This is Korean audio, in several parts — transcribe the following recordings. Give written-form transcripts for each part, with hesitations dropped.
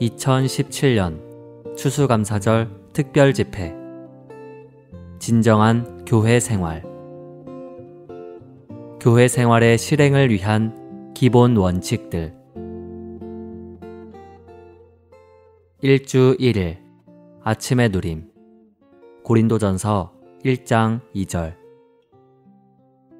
2017년 추수감사절 특별집회 진정한 교회 생활. 교회 생활의 실행을 위한 기본 원칙들. 1주 1일 아침의 누림. 고린도전서 1장 2절.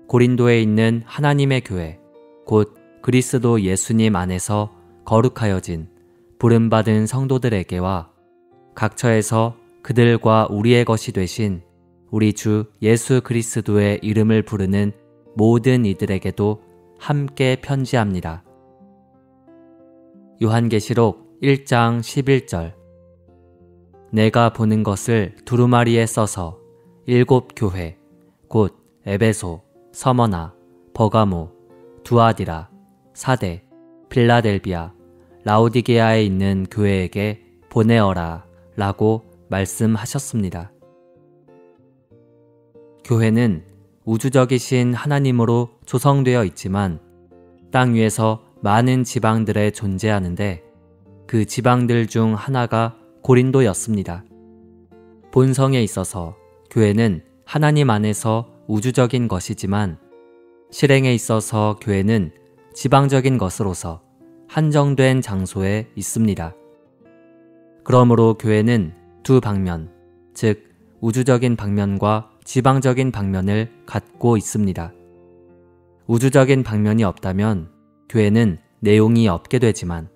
고린도에 있는 하나님의 교회, 곧 그리스도 예수님 안에서 거룩하여진 부름받은 성도들에게와 각처에서 그들과 우리의 것이 되신 우리 주 예수 그리스도의 이름을 부르는 모든 이들에게도 함께 편지합니다. 요한계시록 1장 11절. 내가 보는 것을 두루마리에 써서 7 교회, 곧 에베소, 서머나, 버가모, 두아디라, 사대, 필라델비아, 라오디게아에 있는 교회에게 보내어라 라고 말씀하셨습니다. 교회는 우주적이신 하나님으로 조성되어 있지만 땅 위에서 많은 지방들에 존재하는데 그 지방들 중 하나가 고린도였습니다. 본성에 있어서 교회는 하나님 안에서 우주적인 것이지만 실행에 있어서 교회는 지방적인 것으로서 한정된 장소에 있습니다. 그러므로 교회는 두 방면, 즉 우주적인 방면과 지방적인 방면을 갖고 있습니다. 우주적인 방면이 없다면 교회는 내용이 없게 되지만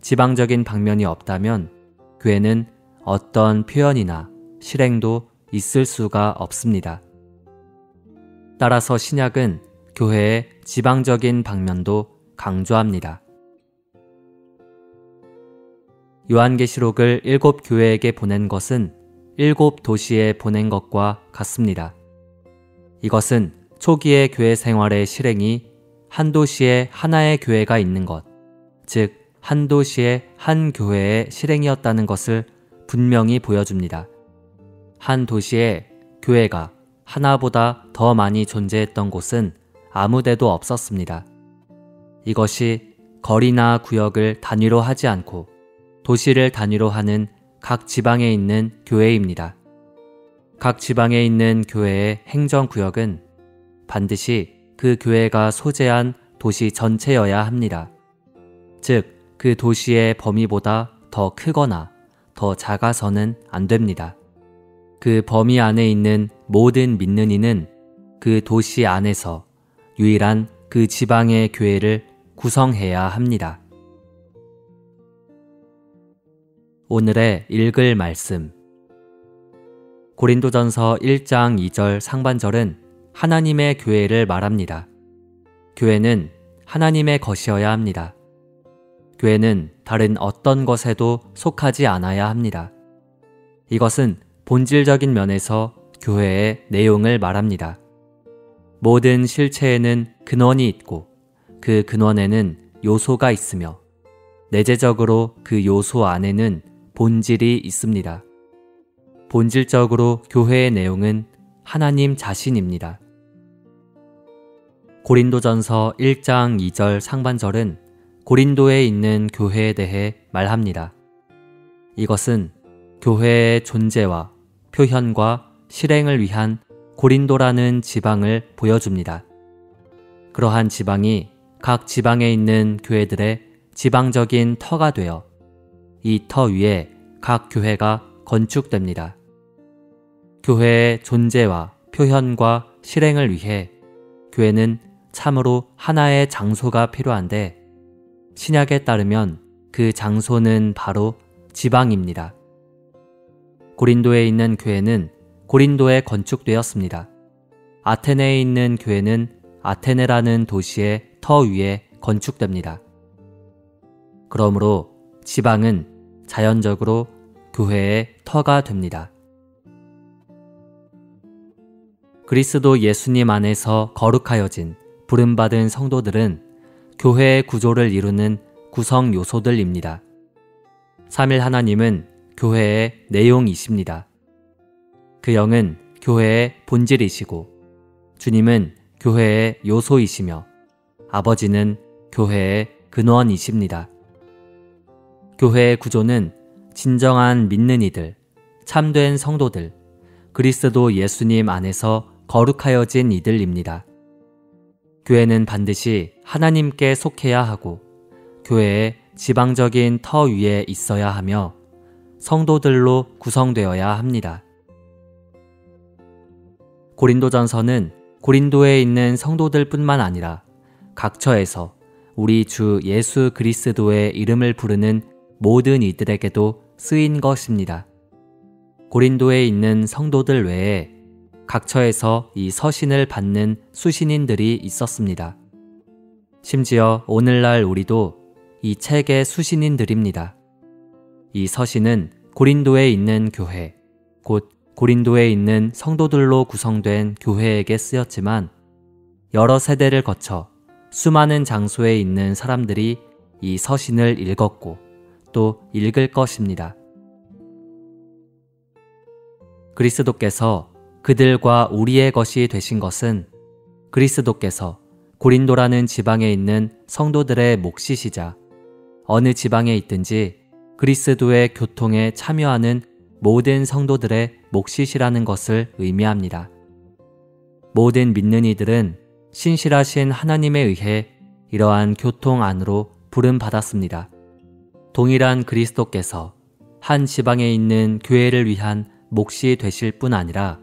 지방적인 방면이 없다면 교회는 어떤 표현이나 실행도 있을 수가 없습니다. 따라서 신약은 교회의 지방적인 방면도 강조합니다. 요한계시록을 7 교회에게 보낸 것은 7 도시에 보낸 것과 같습니다. 이것은 초기의 교회 생활의 실행이 한 도시에 하나의 교회가 있는 것, 즉 한 도시에 한 교회의 실행이었다는 것을 분명히 보여줍니다. 한 도시에 교회가 하나보다 더 많이 존재했던 곳은 아무 데도 없었습니다. 이것이 거리나 구역을 단위로 하지 않고 도시를 단위로 하는 각 지방에 있는 교회입니다. 각 지방에 있는 교회의 행정구역은 반드시 그 교회가 소재한 도시 전체여야 합니다. 즉, 그 도시의 범위보다 더 크거나 더 작아서는 안 됩니다. 그 범위 안에 있는 모든 믿는 이는 그 도시 안에서 유일한 그 지방의 교회를 구성해야 합니다. 오늘의 읽을 말씀. 고린도전서 1장 2절 상반절은 하나님의 교회를 말합니다. 교회는 하나님의 것이어야 합니다. 교회는 다른 어떤 것에도 속하지 않아야 합니다. 이것은 본질적인 면에서 교회의 내용을 말합니다. 모든 실체에는 근원이 있고 그 근원에는 요소가 있으며 내재적으로 그 요소 안에는 본질이 있습니다. 본질적으로 교회의 내용은 하나님 자신입니다. 고린도전서 1장 2절 상반절은 고린도에 있는 교회에 대해 말합니다. 이것은 교회의 존재와 표현과 실행을 위한 고린도라는 지방을 보여줍니다. 그러한 지방이 각 지방에 있는 교회들의 지방적인 터가 되어 이 터 위에 각 교회가 건축됩니다. 교회의 존재와 표현과 실행을 위해 교회는 참으로 하나의 장소가 필요한데 신약에 따르면 그 장소는 바로 지방입니다. 고린도에 있는 교회는 고린도에 건축되었습니다. 아테네에 있는 교회는 아테네라는 도시의 터 위에 건축됩니다. 그러므로 지방은 자연적으로 교회의 터가 됩니다. 그리스도 예수님 안에서 거룩하여진 부름받은 성도들은 교회의 구조를 이루는 구성 요소들입니다. 삼일 하나님은 교회의 내용이십니다. 그 영은 교회의 본질이시고 주님은 교회의 요소이시며 아버지는 교회의 근원이십니다. 교회의 구조는 진정한 믿는 이들, 참된 성도들, 그리스도 예수님 안에서 거룩하여진 이들입니다. 교회는 반드시 하나님께 속해야 하고 교회의 지방적인 터 위에 있어야 하며 성도들로 구성되어야 합니다. 고린도전서는 고린도에 있는 성도들뿐만 아니라 각처에서 우리 주 예수 그리스도의 이름을 부르는 모든 이들에게도 쓰인 것입니다. 고린도에 있는 성도들 외에 각처에서 이 서신을 받는 수신인들이 있었습니다. 심지어 오늘날 우리도 이 책의 수신인들입니다. 이 서신은 고린도에 있는 교회, 곧 고린도에 있는 성도들로 구성된 교회에게 쓰였지만 여러 세대를 거쳐 수많은 장소에 있는 사람들이 이 서신을 읽었고 또 읽을 것입니다. 그리스도께서 그들과 우리의 것이 되신 것은 그리스도께서 고린도라는 지방에 있는 성도들의 몫이시자 어느 지방에 있든지 그리스도의 교통에 참여하는 모든 성도들의 몫이시라는 것을 의미합니다. 모든 믿는 이들은 신실하신 하나님에 의해 이러한 교통 안으로 부름받았습니다. 동일한 그리스도께서 한 지방에 있는 교회를 위한 몫이 되실 뿐 아니라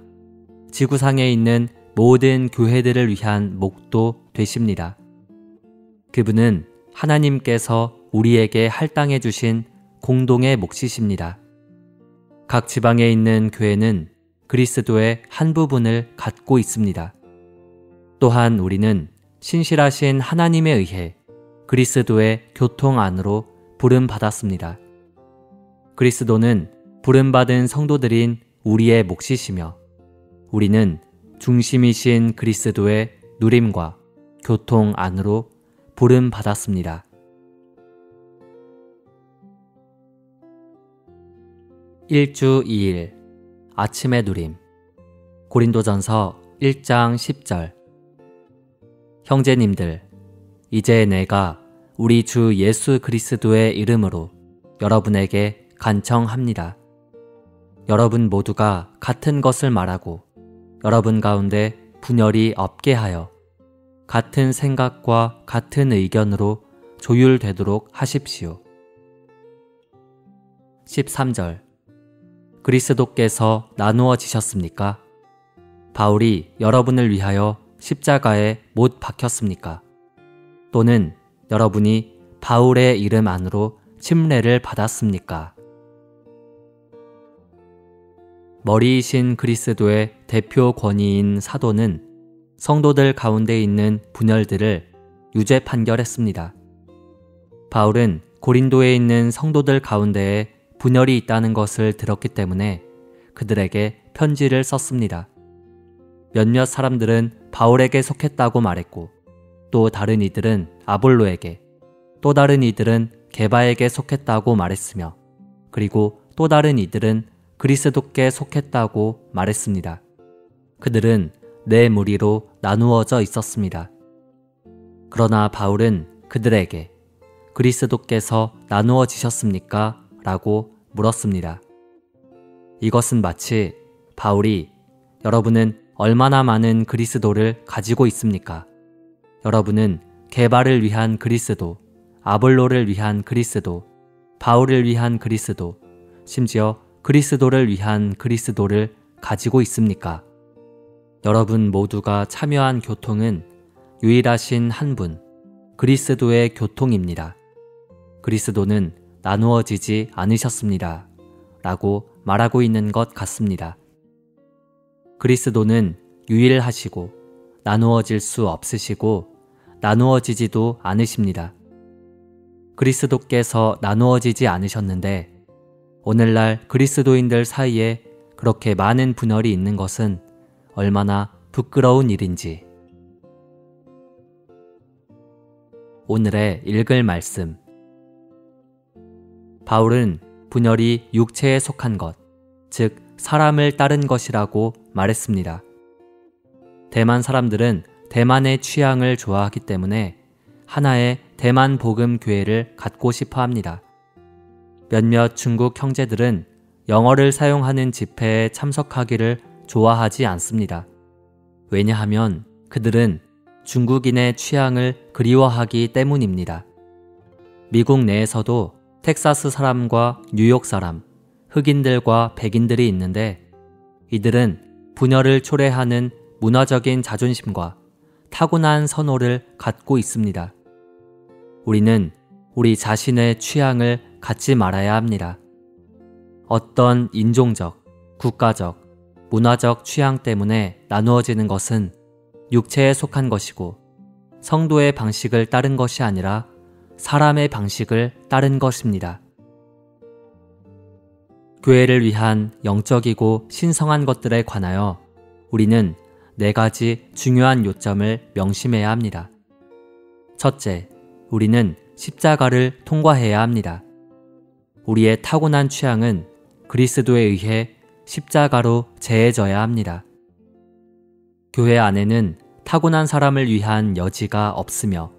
지구상에 있는 모든 교회들을 위한 몫도 되십니다. 그분은 하나님께서 우리에게 할당해 주신 공동의 몫이십니다. 각 지방에 있는 교회는 그리스도의 한 부분을 갖고 있습니다. 또한 우리는 신실하신 하나님에 의해 그리스도의 교통 안으로 부름받았습니다. 그리스도는 부름받은 성도들인 우리의 몫이시며 우리는 중심이신 그리스도의 누림과 교통 안으로 부름받았습니다. 일주 2일 아침의 누림. 고린도전서 1장 10절. 형제님들, 이제 내가 우리 주 예수 그리스도의 이름으로 여러분에게 간청합니다. 여러분 모두가 같은 것을 말하고 여러분 가운데 분열이 없게 하여 같은 생각과 같은 의견으로 조율되도록 하십시오. 13절. 그리스도께서 나누어지셨습니까? 바울이 여러분을 위하여 십자가에 못 박혔습니까? 또는 여러분이 바울의 이름 안으로 침례를 받았습니까? 머리이신 그리스도의 대표 권위인 사도는 성도들 가운데 있는 분열들을 유죄 판결했습니다. 바울은 고린도에 있는 성도들 가운데에 분열이 있다는 것을 들었기 때문에 그들에게 편지를 썼습니다. 몇몇 사람들은 바울에게 속했다고 말했고 또 다른 이들은 아볼로에게, 또 다른 이들은 게바에게 속했다고 말했으며 그리고 또 다른 이들은 그리스도께 속했다고 말했습니다. 그들은 네 무리로 나누어져 있었습니다. 그러나 바울은 그들에게 그리스도께서 나누어지셨습니까? 라고 물었습니다. 이것은 마치 바울이 여러분은 얼마나 많은 그리스도를 가지고 있습니까? 여러분은 게바를 위한 그리스도, 아볼로를 위한 그리스도, 바울을 위한 그리스도, 심지어 그리스도를 위한 그리스도를 가지고 있습니까? 여러분 모두가 참여한 교통은 유일하신 한 분, 그리스도의 교통입니다. 그리스도는 나누어지지 않으셨습니다. 라고 말하고 있는 것 같습니다. 그리스도는 유일하시고 나누어질 수 없으시고 나누어지지도 않으십니다. 그리스도께서 나누어지지 않으셨는데 오늘날 그리스도인들 사이에 그렇게 많은 분열이 있는 것은 얼마나 부끄러운 일인지. 오늘의 읽을 말씀. 바울은 분열이 육체에 속한 것, 즉 사람을 따른 것이라고 말했습니다. 대만 사람들은 대만의 취향을 좋아하기 때문에 하나의 대만 복음 교회를 갖고 싶어 합니다. 몇몇 중국 형제들은 영어를 사용하는 집회에 참석하기를 좋아하지 않습니다. 왜냐하면 그들은 중국인의 취향을 그리워하기 때문입니다. 미국 내에서도 텍사스 사람과 뉴욕 사람, 흑인들과 백인들이 있는데 이들은 분열을 초래하는 문화적인 자존심과 타고난 선호를 갖고 있습니다. 우리는 우리 자신의 취향을 갖지 말아야 합니다. 어떤 인종적, 국가적, 문화적 취향 때문에 나누어지는 것은 육체에 속한 것이고 성도의 방식을 따른 것이 아니라 사람의 방식을 따른 것입니다. 교회를 위한 영적이고 신성한 것들에 관하여 우리는 4가지 중요한 요점을 명심해야 합니다. 첫째, 우리는 십자가를 통과해야 합니다. 우리의 타고난 취향은 그리스도에 의해 십자가로 재해져야 합니다. 교회 안에는 타고난 사람을 위한 여지가 없으며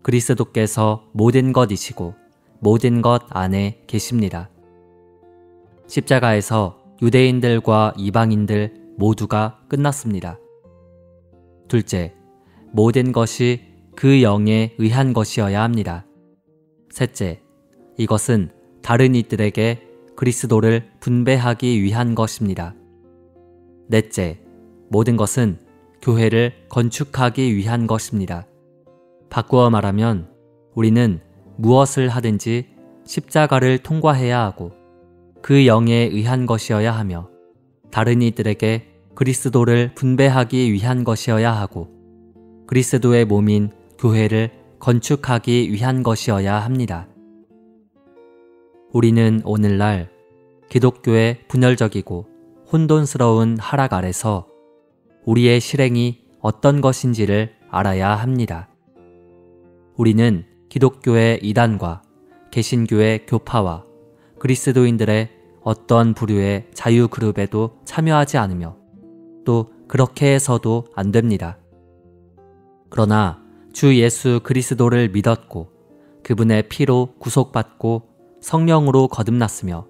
그리스도께서 모든 것이시고 모든 것 안에 계십니다. 십자가에서 유대인들과 이방인들 모두가 끝났습니다. 둘째, 모든 것이 그 영에 의한 것이어야 합니다. 셋째, 이것은 다른 이들에게 그리스도를 분배하기 위한 것입니다. 넷째, 모든 것은 교회를 건축하기 위한 것입니다. 바꾸어 말하면 우리는 무엇을 하든지 십자가를 통과해야 하고 그 영에 의한 것이어야 하며 다른 이들에게 그리스도를 분배하기 위한 것이어야 하고 그리스도의 몸인 교회를 건축하기 위한 것이어야 합니다. 우리는 오늘날 기독교의 분열적이고 혼돈스러운 하락 아래서 우리의 실행이 어떤 것인지를 알아야 합니다. 우리는 기독교의 이단과 개신교의 교파와 그리스도인들의 어떤 부류의 자유그룹에도 참여하지 않으며 또 그렇게 해서도 안 됩니다. 그러나 주 예수 그리스도를 믿었고 그분의 피로 구속받고 성령으로 거듭났으며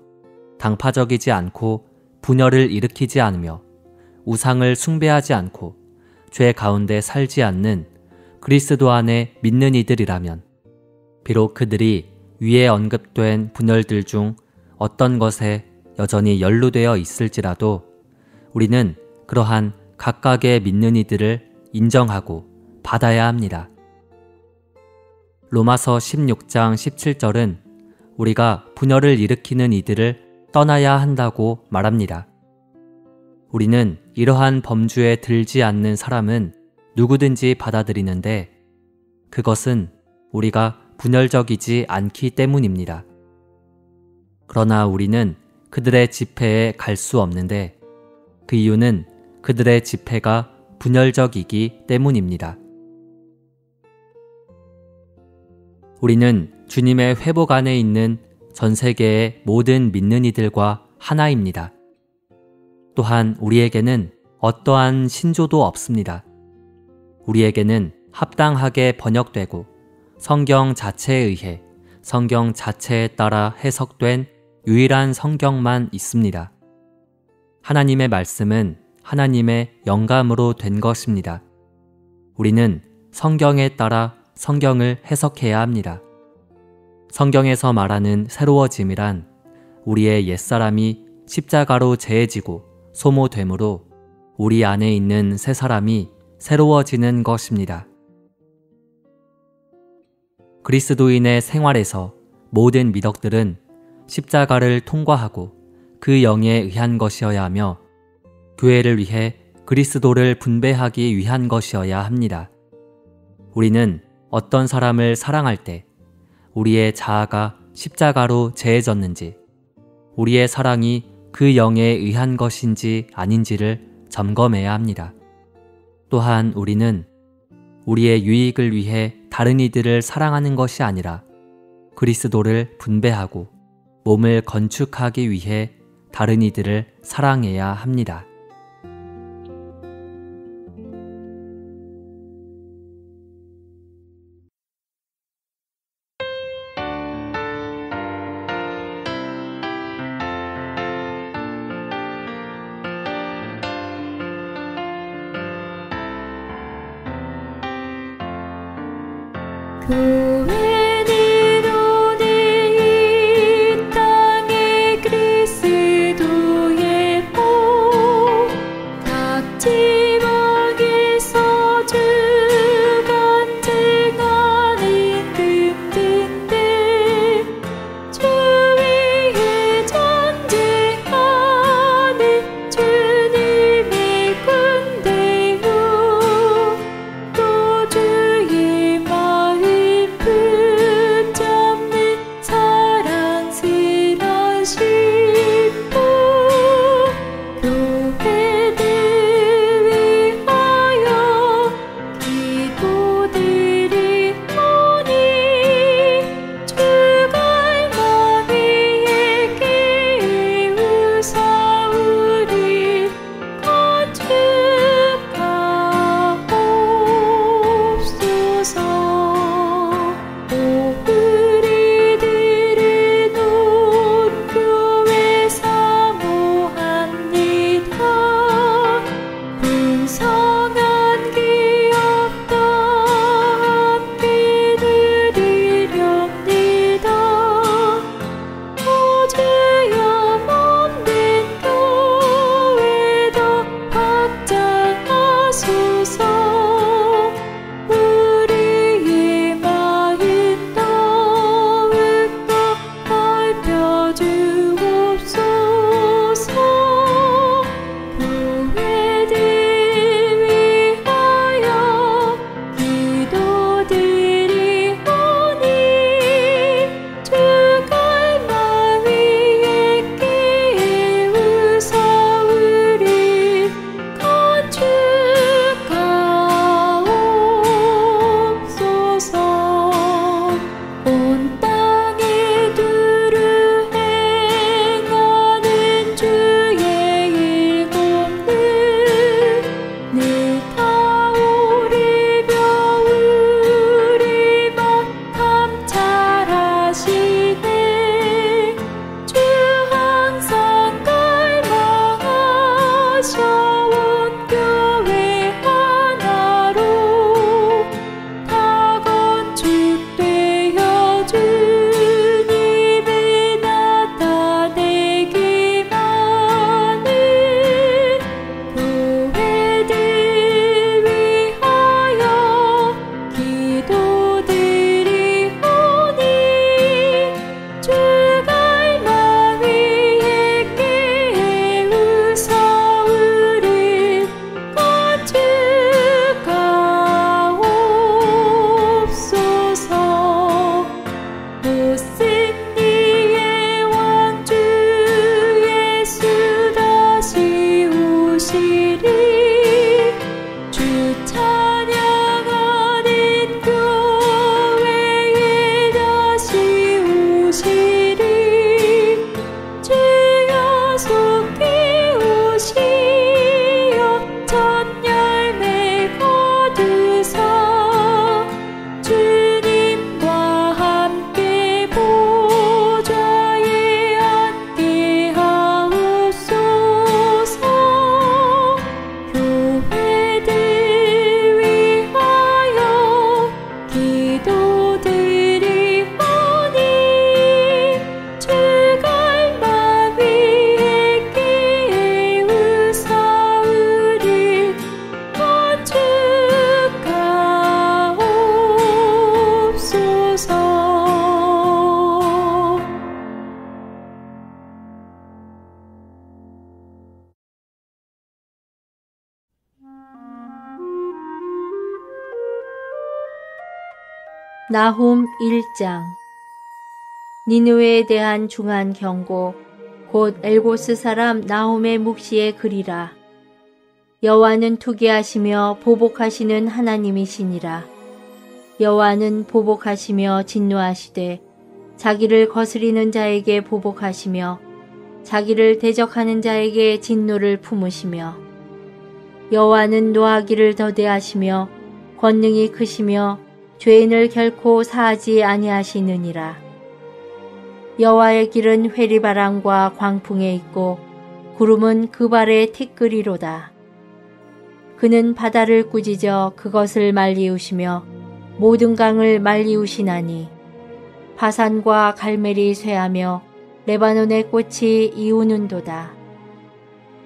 당파적이지 않고 분열을 일으키지 않으며 우상을 숭배하지 않고 죄 가운데 살지 않는 그리스도 안에 믿는 이들이라면 비록 그들이 위에 언급된 분열들 중 어떤 것에 여전히 연루되어 있을지라도 우리는 그러한 각각의 믿는 이들을 인정하고 받아야 합니다. 로마서 16장 17절은 우리가 분열을 일으키는 이들을 떠나야 한다고 말합니다. 우리는 이러한 범주에 들지 않는 사람은 누구든지 받아들이는데 그것은 우리가 분열적이지 않기 때문입니다. 그러나 우리는 그들의 집회에 갈 수 없는데 그 이유는 그들의 집회가 분열적이기 때문입니다. 우리는 주님의 회복 안에 있는 전 세계의 모든 믿는 이들과 하나입니다. 또한 우리에게는 어떠한 신조도 없습니다. 우리에게는 합당하게 번역되고 성경 자체에 의해 성경 자체에 따라 해석된 유일한 성경만 있습니다. 하나님의 말씀은 하나님의 영감으로 된 것입니다. 우리는 성경에 따라 성경을 해석해야 합니다. 성경에서 말하는 새로워짐이란 우리의 옛사람이 십자가로 재해지고 소모됨으로 우리 안에 있는 새 사람이 새로워지는 것입니다. 그리스도인의 생활에서 모든 미덕들은 십자가를 통과하고 그 영에 의한 것이어야 하며 교회를 위해 그리스도를 분배하기 위한 것이어야 합니다. 우리는 어떤 사람을 사랑할 때 우리의 자아가 십자가로 재해졌는지 우리의 사랑이 그 영에 의한 것인지 아닌지를 점검해야 합니다. 또한 우리는 우리의 유익을 위해 다른 이들을 사랑하는 것이 아니라 그리스도를 분배하고 몸을 건축하기 위해 다른 이들을 사랑해야 합니다. 나훔 1장. 니느웨에 대한 중한 경고, 곧 엘고스 사람 나훔의 묵시의 글이라. 여호와는 투기하시며 보복하시는 하나님이시니라. 여호와는 보복하시며 진노하시되 자기를 거스리는 자에게 보복하시며 자기를 대적하는 자에게 진노를 품으시며, 여호와는 노하기를 더대하시며 권능이 크시며 죄인을 결코 사하지 아니하시느니라. 여호와의 길은 회리바람과 광풍에 있고 구름은 그 발에 티끌이로다. 그는 바다를 꾸짖어 그것을 말리우시며 모든 강을 말리우시나니 바산과 갈멜이 쇠하며 레바논의 꽃이 이우는도다.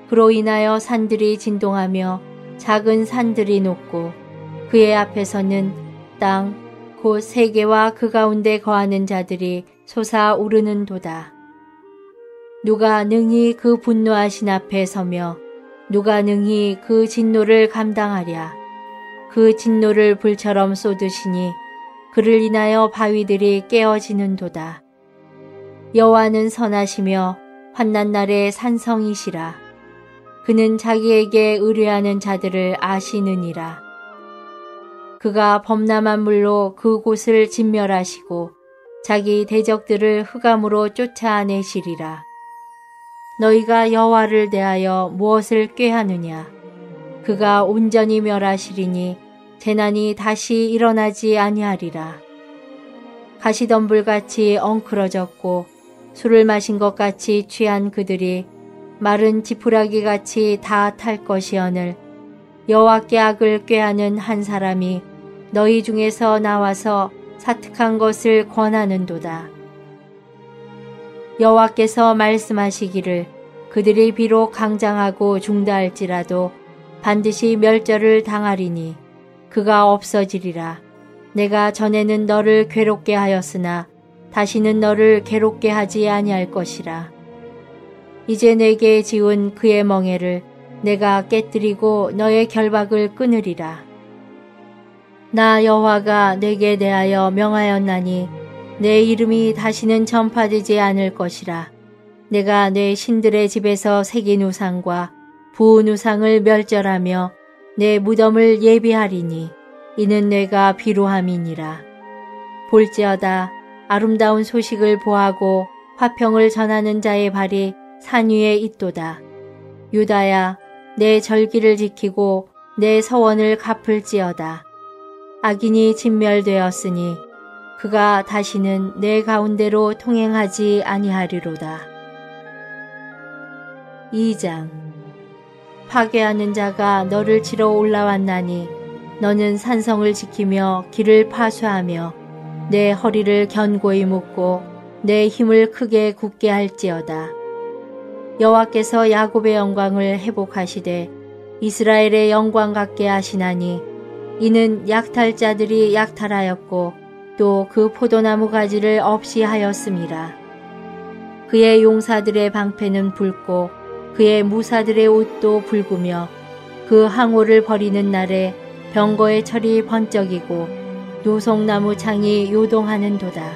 그로 인하여 산들이 진동하며 작은 산들이 녹고 그의 앞에서는 땅 곧 세계와 그 가운데 거하는 자들이 솟아오르는도다. 누가 능히 그 분노하신 앞에 서며 누가 능히 그 진노를 감당하랴. 그 진노를 불처럼 쏟으시니 그를 인하여 바위들이 깨어지는도다. 여호와는 선하시며 환난 날에 산성이시라. 그는 자기에게 의뢰하는 자들을 아시느니라. 그가 범람한 물로 그곳을 진멸하시고 자기 대적들을 흑암으로 쫓아내시리라. 너희가 여호와를 대하여 무엇을 꾀하느냐? 그가 온전히 멸하시리니 재난이 다시 일어나지 아니하리라. 가시덤불같이 엉클어졌고 술을 마신 것 같이 취한 그들이 마른 지푸라기같이 다 탈 것이오늘 여호와께 악을 꾀하는 한 사람이 너희 중에서 나와서 사특한 것을 권하는도다. 여호와께서 말씀하시기를 그들이 비록 강장하고 중다할지라도 반드시 멸절을 당하리니 그가 없어지리라. 내가 전에는 너를 괴롭게 하였으나 다시는 너를 괴롭게 하지 아니할 것이라. 이제 내게 지은 그의 멍에를 내가 깨뜨리고 너의 결박을 끊으리라. 나 여호와가 내게 대하여 명하였나니 내 이름이 다시는 전파되지 않을 것이라. 내가 내 신들의 집에서 새긴 우상과 부은 우상을 멸절하며 내 무덤을 예비하리니 이는 내가 비루함이니라. 볼지어다 아름다운 소식을 보하고 화평을 전하는 자의 발이 산 위에 있도다. 유다야 내 절기를 지키고 내 서원을 갚을지어다. 악인이 진멸되었으니 그가 다시는 내 가운데로 통행하지 아니하리로다. 2장 파괴하는 자가 너를 치러 올라왔나니 너는 산성을 지키며 길을 파수하며 내 허리를 견고히 묶고 내 힘을 크게 굳게 할지어다. 여호와께서 야곱의 영광을 회복하시되 이스라엘의 영광 같게 하시나니 이는 약탈자들이 약탈하였고 또 그 포도나무 가지를 없이 하였음이라. 그의 용사들의 방패는 붉고 그의 무사들의 옷도 붉으며 그 항오를 버리는 날에 병거의 철이 번쩍이고 노송나무 창이 요동하는도다.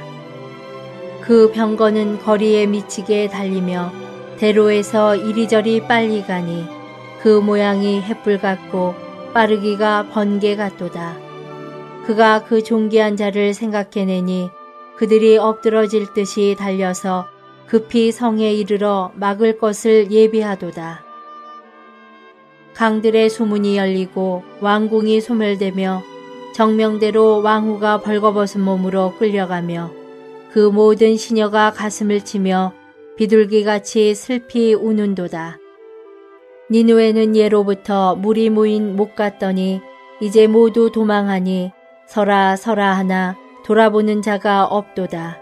그 병거는 거리에 미치게 달리며 대로에서 이리저리 빨리 가니 그 모양이 횃불 같고 빠르기가 번개 같도다. 그가 그 존귀한 자를 생각해내니 그들이 엎드러질 듯이 달려서 급히 성에 이르러 막을 것을 예비하도다. 강들의 수문이 열리고 왕궁이 소멸되며 정명대로 왕후가 벌거벗은 몸으로 끌려가며 그 모든 시녀가 가슴을 치며 비둘기같이 슬피 우는도다. 니느웨는 예로부터 물이 모인 못 같더니 이제 모두 도망하니 서라 서라 하나 돌아보는 자가 없도다.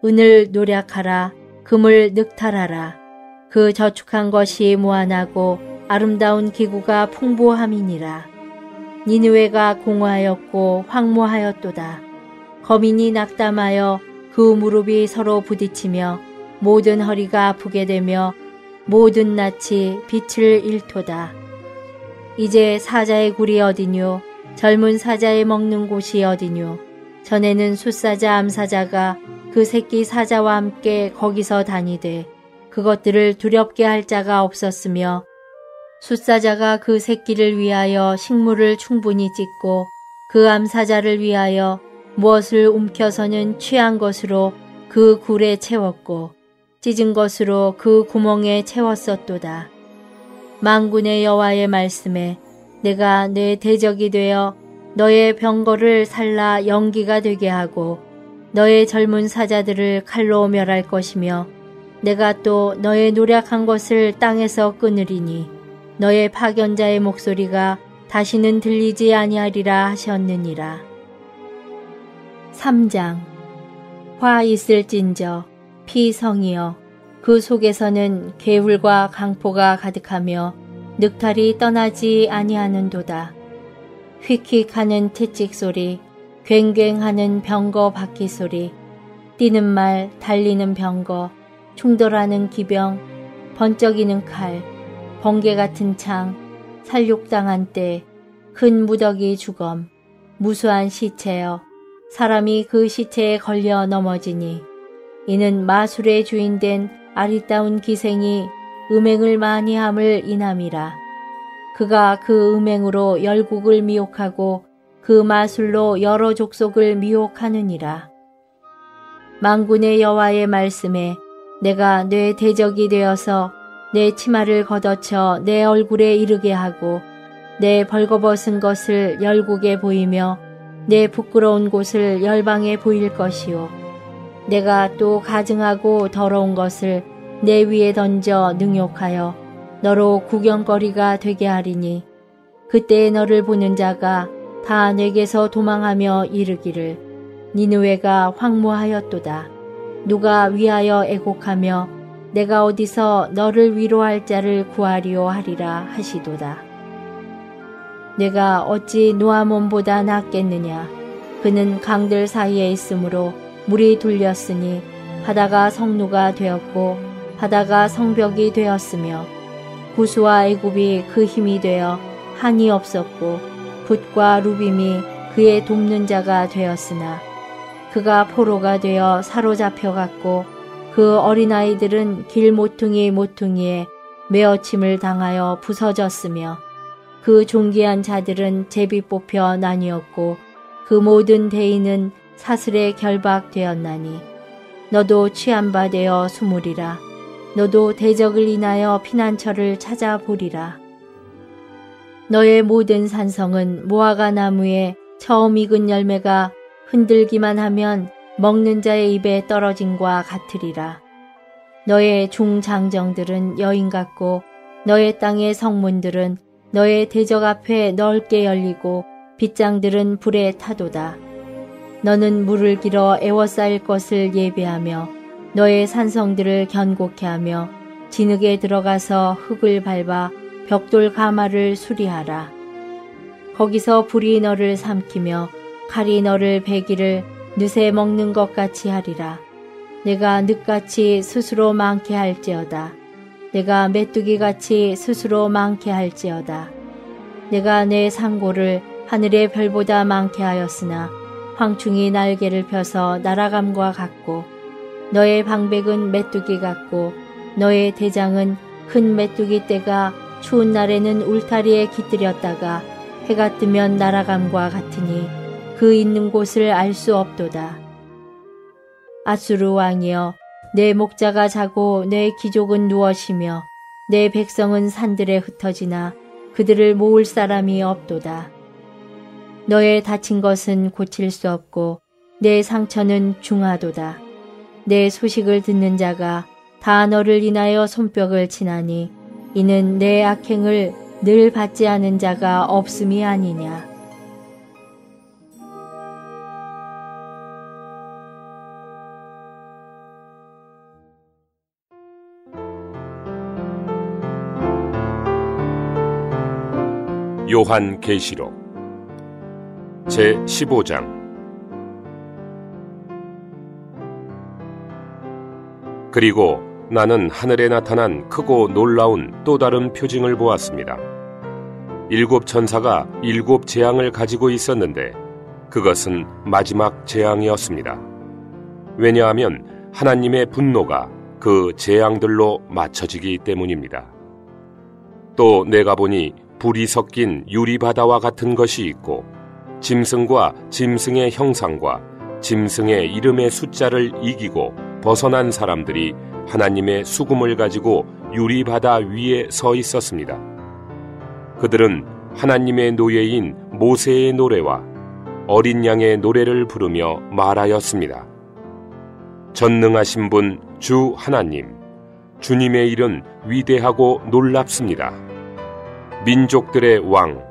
은을 노략하라 금을 늑탈하라. 그 저축한 것이 무한하고 아름다운 기구가 풍부함이니라. 니느웨가 공허하였고 황무하였도다. 거민이 낙담하여 그 무릎이 서로 부딪히며 모든 허리가 아프게 되며 모든 낯이 빛을 잃도다. 이제 사자의 굴이 어디뇨? 젊은 사자의 먹는 곳이 어디뇨? 전에는 숫사자 암사자가 그 새끼 사자와 함께 거기서 다니되 그것들을 두렵게 할 자가 없었으며 숫사자가 그 새끼를 위하여 식물을 충분히 찢고 그 암사자를 위하여 무엇을 움켜서는 취한 것으로 그 굴에 채웠고 찢은 것으로 그 구멍에 채웠었도다. 만군의 여호와의 말씀에 내가 내 대적이 되어 너의 병거를 살라 연기가 되게 하고 너의 젊은 사자들을 칼로 멸할 것이며 내가 또 너의 노력한 것을 땅에서 끊으리니 너의 파견자의 목소리가 다시는 들리지 아니하리라 하셨느니라. 3장. 화 있을진저 피성이여 그 속에서는 개울과 강포가 가득하며 늑탈이 떠나지 아니하는도다. 휙휙하는 채찍 소리, 괭괭하는 병거 바퀴 소리, 뛰는 말, 달리는 병거, 충돌하는 기병, 번쩍이는 칼, 번개 같은 창, 살육당한 때, 큰 무더기 주검, 무수한 시체여, 사람이 그 시체에 걸려 넘어지니, 이는 마술의 주인된 아리따운 기생이 음행을 많이 함을 인함이라. 그가 그 음행으로 열국을 미혹하고 그 마술로 여러 족속을 미혹하느니라. 만군의 여호와의 말씀에 내가 내 대적이 되어서 내 치마를 걷어쳐 내 얼굴에 이르게 하고 내 벌거벗은 것을 열국에 보이며 내 부끄러운 곳을 열방에 보일 것이요. 내가 또 가증하고 더러운 것을 내 위에 던져 능욕하여 너로 구경거리가 되게 하리니 그때 너를 보는 자가 다 내게서 도망하며 이르기를 니느웨가 황무하였도다. 누가 위하여 애곡하며 내가 어디서 너를 위로할 자를 구하리오 하리라 하시도다. 내가 어찌 노아몬보다 낫겠느냐. 그는 강들 사이에 있으므로 물이 둘렸으니 바다가 성루가 되었고 바다가 성벽이 되었으며 구스와 애굽이 그 힘이 되어 한이 없었고 붓과 루빔이 그의 돕는 자가 되었으나 그가 포로가 되어 사로잡혀갔고 그 어린아이들은 길 모퉁이에 메어침을 당하여 부서졌으며 그 존귀한 자들은 제비 뽑혀 나뉘었고 그 모든 대인은 사슬에 결박되었나니 너도 취한 바 되어 숨으리라. 너도 대적을 인하여 피난처를 찾아보리라. 너의 모든 산성은 무화과 나무에 처음 익은 열매가 흔들기만 하면 먹는 자의 입에 떨어짐과 같으리라. 너의 중장정들은 여인 같고 너의 땅의 성문들은 너의 대적 앞에 넓게 열리고 빗장들은 불에 타도다. 너는 물을 길어 애워싸일 것을 예배하며 너의 산성들을 견고케 하며 진흙에 들어가서 흙을 밟아 벽돌 가마를 수리하라. 거기서 불이 너를 삼키며 칼이 너를 베기를 늦에 먹는 것 같이 하리라. 내가 늑같이 스스로 많게 할지어다. 내가 메뚜기같이 스스로 많게 할지어다. 내가 내 상고를 하늘의 별보다 많게 하였으나 황충이 날개를 펴서 날아감과 같고 너의 방백은 메뚜기 같고 너의 대장은 큰 메뚜기 떼가 추운 날에는 울타리에 깃들였다가 해가 뜨면 날아감과 같으니 그 있는 곳을 알 수 없도다. 아수르 왕이여 내 목자가 자고 내 귀족은 누워 쉬며 내 백성은 산들에 흩어지나 그들을 모을 사람이 없도다. 너의 다친 것은 고칠 수 없고 내 상처는 중하도다. 내 소식을 듣는 자가 다 너를 인하여 손뼉을 치나니 이는 내 악행을 늘 받지 않은 자가 없음이 아니냐. 요한계시록 제15장. 그리고 나는 하늘에 나타난 크고 놀라운 또 다른 표징을 보았습니다. 7 천사가 7 재앙을 가지고 있었는데 그것은 마지막 재앙이었습니다. 왜냐하면 하나님의 분노가 그 재앙들로 맞춰지기 때문입니다. 또 내가 보니 불이 섞인 유리바다와 같은 것이 있고 짐승과 짐승의 형상과 짐승의 이름의 숫자를 이기고 벗어난 사람들이 하나님의 수금을 가지고 유리바다 위에 서 있었습니다. 그들은 하나님의 노예인 모세의 노래와 어린 양의 노래를 부르며 말하였습니다. 전능하신 분 주 하나님, 주님의 일은 위대하고 놀랍습니다. 민족들의 왕,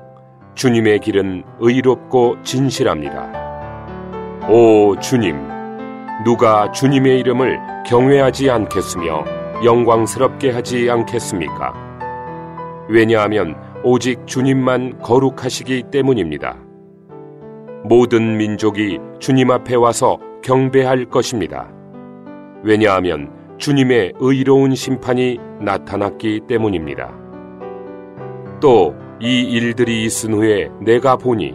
주님의 길은 의롭고 진실합니다. 오 주님, 누가 주님의 이름을 경외하지 않겠으며 영광스럽게 하지 않겠습니까? 왜냐하면 오직 주님만 거룩하시기 때문입니다. 모든 민족이 주님 앞에 와서 경배할 것입니다. 왜냐하면 주님의 의로운 심판이 나타났기 때문입니다. 또 이 일들이 있은 후에 내가 보니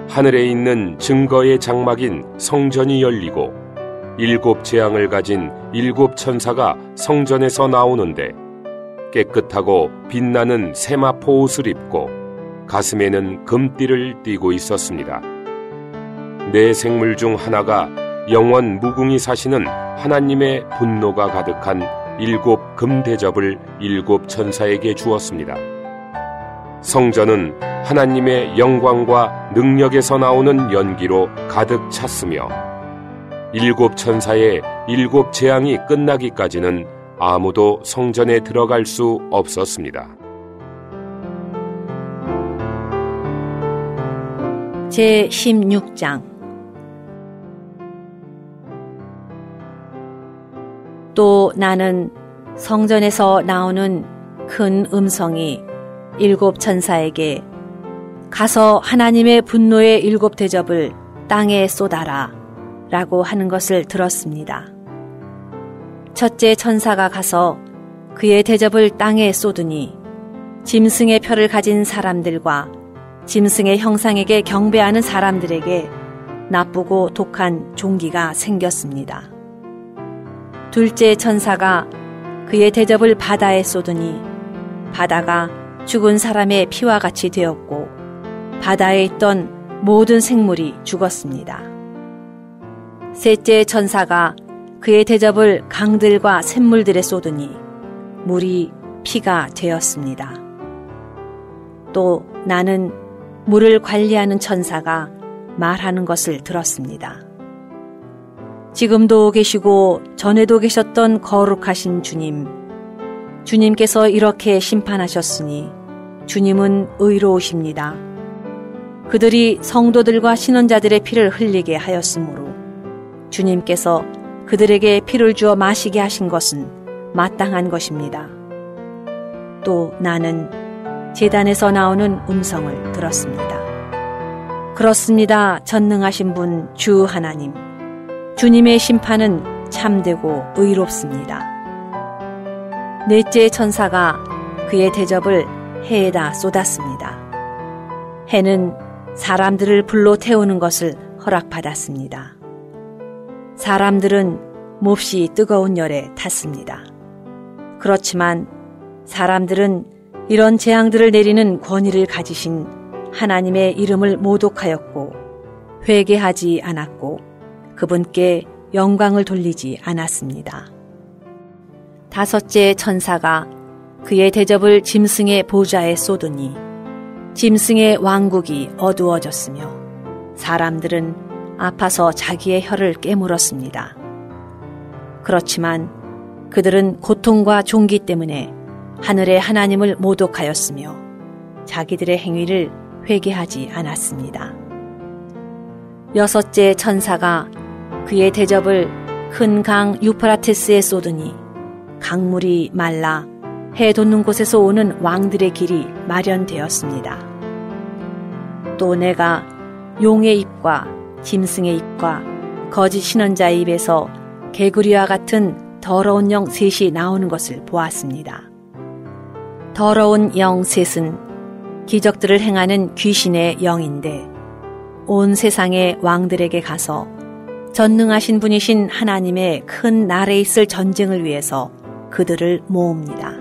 하늘에 있는 증거의 장막인 성전이 열리고 7 재앙을 가진 7 천사가 성전에서 나오는데 깨끗하고 빛나는 세마포 옷을 입고 가슴에는 금띠를 띠고 있었습니다. 네 생물 중 하나가 영원 무궁히 사시는 하나님의 분노가 가득한 7 금대접을 7 천사에게 주었습니다. 성전은 하나님의 영광과 능력에서 나오는 연기로 가득 찼으며 7 천사의 7 재앙이 끝나기까지는 아무도 성전에 들어갈 수 없었습니다. 제16장 또 나는 성전에서 나오는 큰 음성이 7 천사에게 가서 하나님의 분노의 7 대접을 땅에 쏟아라 라고 하는 것을 들었습니다. 첫째 천사가 가서 그의 대접을 땅에 쏟으니 짐승의 표를 가진 사람들과 짐승의 형상에게 경배하는 사람들에게 나쁘고 독한 종기가 생겼습니다. 둘째 천사가 그의 대접을 바다에 쏟으니 바다가 죽은 사람의 피와 같이 되었고 바다에 있던 모든 생물이 죽었습니다. 셋째 천사가 그의 대접을 강들과 샘물들에 쏟으니 물이 피가 되었습니다. 또 나는 물을 관리하는 천사가 말하는 것을 들었습니다. 지금도 계시고 전에도 계셨던 거룩하신 주님, 주님께서 이렇게 심판하셨으니 주님은 의로우십니다. 그들이 성도들과 신원자들의 피를 흘리게 하였으므로 주님께서 그들에게 피를 주어 마시게 하신 것은 마땅한 것입니다. 또 나는 제단에서 나오는 음성을 들었습니다. 그렇습니다. 전능하신 분 주 하나님, 주님의 심판은 참되고 의롭습니다. 넷째 천사가 그의 대접을 해에다 쏟았습니다. 해는 사람들을 불로 태우는 것을 허락받았습니다. 사람들은 몹시 뜨거운 열에 탔습니다. 그렇지만 사람들은 이런 재앙들을 내리는 권위를 가지신 하나님의 이름을 모독하였고 회개하지 않았고 그분께 영광을 돌리지 않았습니다. 다섯째 천사가 그의 대접을 짐승의 보좌에 쏟으니 짐승의 왕국이 어두워졌으며 사람들은 아파서 자기의 혀를 깨물었습니다. 그렇지만 그들은 고통과 종기 때문에 하늘의 하나님을 모독하였으며 자기들의 행위를 회개하지 않았습니다. 여섯째 천사가 그의 대접을 큰 강 유프라테스에 쏟으니 강물이 말라 해 돋는 곳에서 오는 왕들의 길이 마련되었습니다. 또 내가 용의 입과 짐승의 입과 거짓 신언자의 입에서 개구리와 같은 더러운 영 셋이 나오는 것을 보았습니다. 더러운 영 셋은 기적들을 행하는 귀신의 영인데 온 세상의 왕들에게 가서 전능하신 분이신 하나님의 큰 날에 있을 전쟁을 위해서 그들을 모읍니다.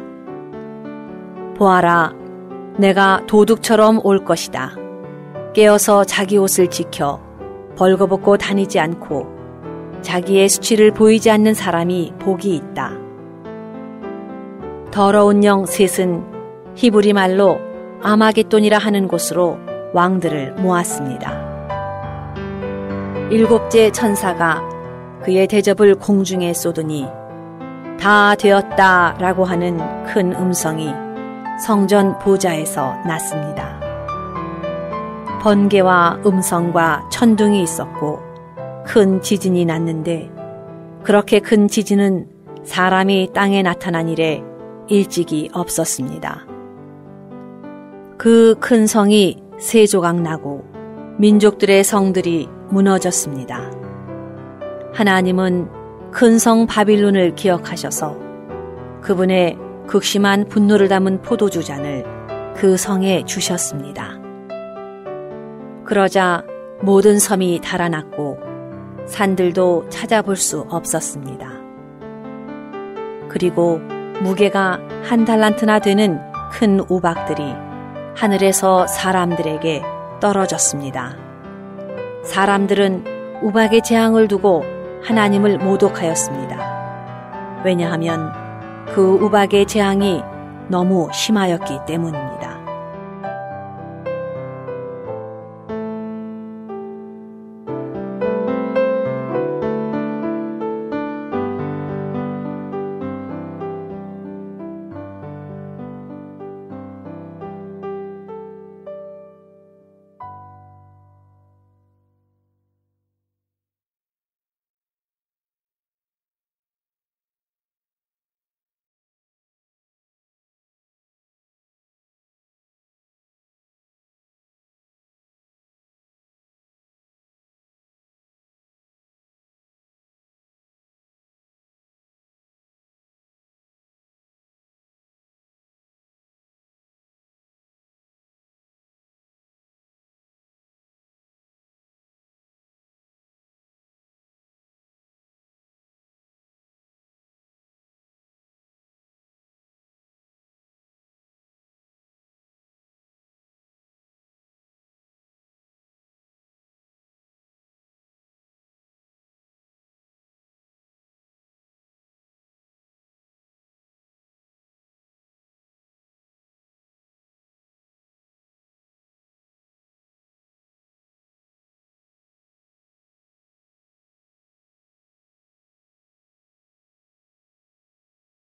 보아라, 내가 도둑처럼 올 것이다. 깨어서 자기 옷을 지켜 벌거벗고 다니지 않고 자기의 수치를 보이지 않는 사람이 복이 있다. 더러운 영 셋은 히브리 말로 아마겟돈이라 하는 곳으로 왕들을 모았습니다. 일곱째 천사가 그의 대접을 공중에 쏟으니 다 되었다 라고 하는 큰 음성이 성전 보좌에서 났습니다. 번개와 음성과 천둥이 있었고 큰 지진이 났는데 그렇게 큰 지진은 사람이 땅에 나타난 이래 일찍이 없었습니다. 그 큰 성이 세 조각 나고 민족들의 성들이 무너졌습니다. 하나님은 큰 성 바빌론을 기억하셔서 그분의 극심한 분노를 담은 포도주 잔을 그 성에 주셨습니다. 그러자 모든 섬이 달아났고 산들도 찾아볼 수 없었습니다. 그리고 무게가 1달란트나 되는 큰 우박들이 하늘에서 사람들에게 떨어졌습니다. 사람들은 우박의 재앙을 두고 하나님을 모독하였습니다. 왜냐하면 그 우박의 재앙이 너무 심하였기 때문입니다.